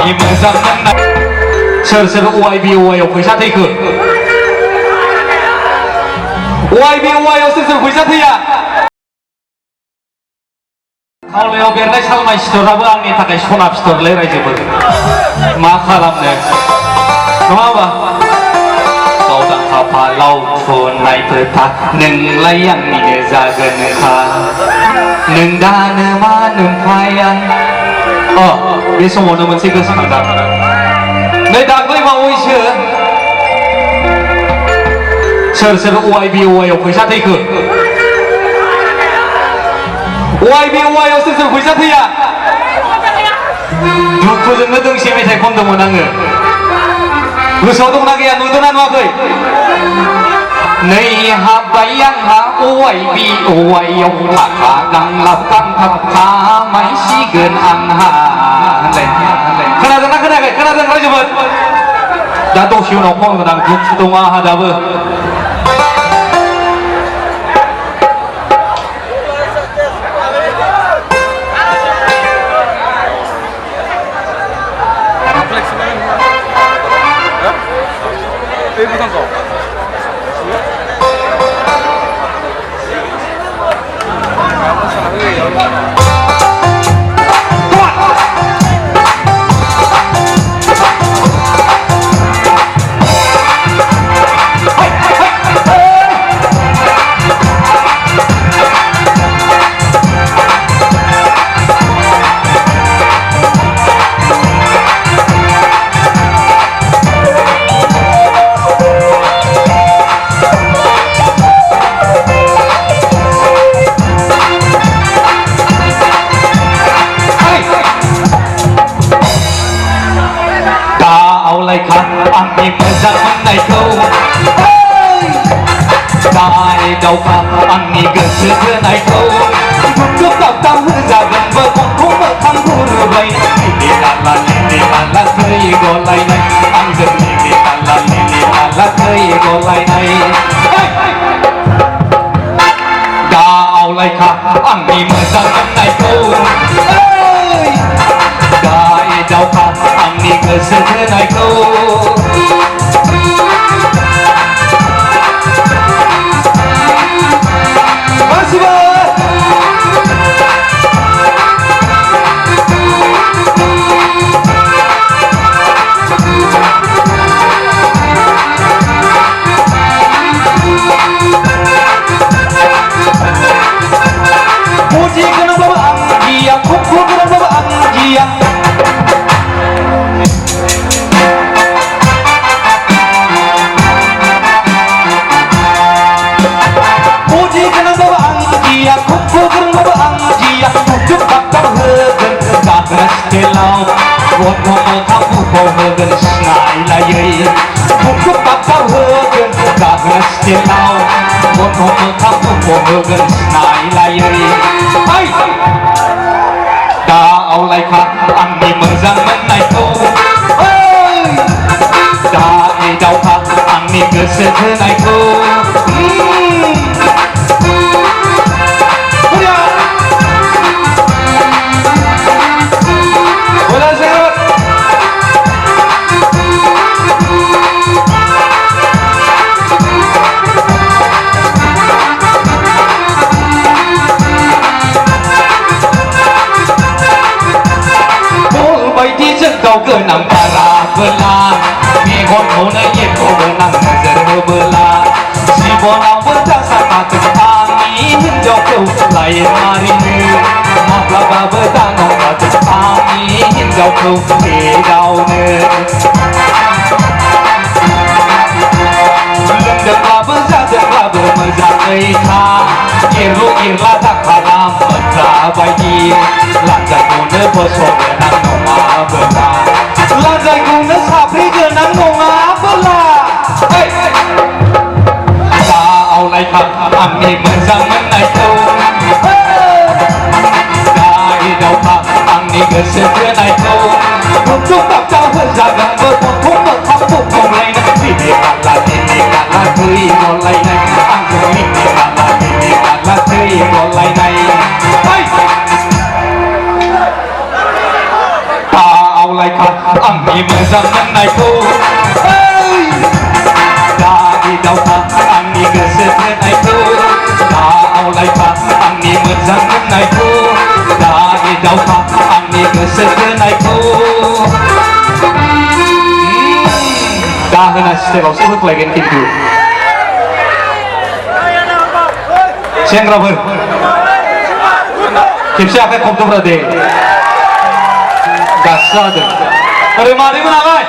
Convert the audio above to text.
आंनि मोजां मोननाय सोर सोर OIB/OI आव फैसा थैखो OIB/OI आव सोर सोर फैसा थैया खावलायाव बेरनाय सालमाय सिथराबो आंनि थाखाय सना फिथरलै रायजोफोर मा खालामनो नङा होमबा गावदां खाफालाव फुननाय फोथा नोंलाय आंनिनो जागोनखा नों दानो मा नोमफाय आं बे समावनो मोनसे गोसोखांदां नै दाख्लै बावैसो सोर सोर OIB/OI आव फैसा थैखो OIB/OI आव सोर सोर फैसा थैया दुखुजोंनो दोंसे मेथाइ खनदोंमोन आङो गोसोआव दंना गैया नुदोंना नुवाखै नै हाब्बाय आंहा OIB/OI आव थाखा गांलाब गांथाब खामायसिगोन आंहा खोनादोंना खोनायाखै खोनादों रायजोफोर दा दसे उनाव खनगोन आं दुखु दङ आंहा दाबो आंनि मोजां मोननायखौ दाय दावखा आंनि गोसो थोनायखौ गुबुन दावदाव होजागोनबो गन्थं मोखां गुरुबाय लिलि लाला खै गलायनाय आंजों लिलि लाला खै गलायनाय दा आवलायखा आंनि मोजां मोननायखौ दाय दावखा आंनि गोसो थोनायखौ Buat ngomong kamu hogan snailai Buku bakal hogan gagah stilau Buat ngomong kamu hogan snailai Hai Da awlaika anni moजां मोननायखौ Da दावखा आंनि गोसो थोनायखौ गोनां बाराबोला मेगनखौनो एरख'गोनां नोजोर होबोला जिबनावबो जासारखागोन आंनि हिन्जावखौ लाइन मारिनो माब्लाबाबो दानहरागोन आंनि हिन्जावखौ एदावनो लोंदोंब्लाबो जादोंब्लाबो मोजाङै था एरलु एरला दाखालाम मोनग्रा बायदि लान्जायखौनो बस'गोनां नङाबोला लान्जायखौनो साफ्रे गोनां नङाबोला दा आवलायखा आंनि मोजां मोननायखौ दाय दावखा आंनि गोसो थोनायखौ दुखु दावदाव होजागोनबो गन्थं मोखां बुंफबलायनाय लिलि लाला खै गलायनाय आंखौ लिलि लाला खै गलायनाय आवलायखा मोजां मोननायखौ दानि दावहा आंनि गोसो थोनायखौ दा आवलायफा आंनि मोजां मोननायखौ दानि दावहा आंनि गोसो थोनायखौ दाहोना स्टेपावसो होख्लायगोन खिन्थु सेंग्राफोर खेबसे आखाइ खबदोब्रा दे दासो जादों ओरै मादैमोनालाय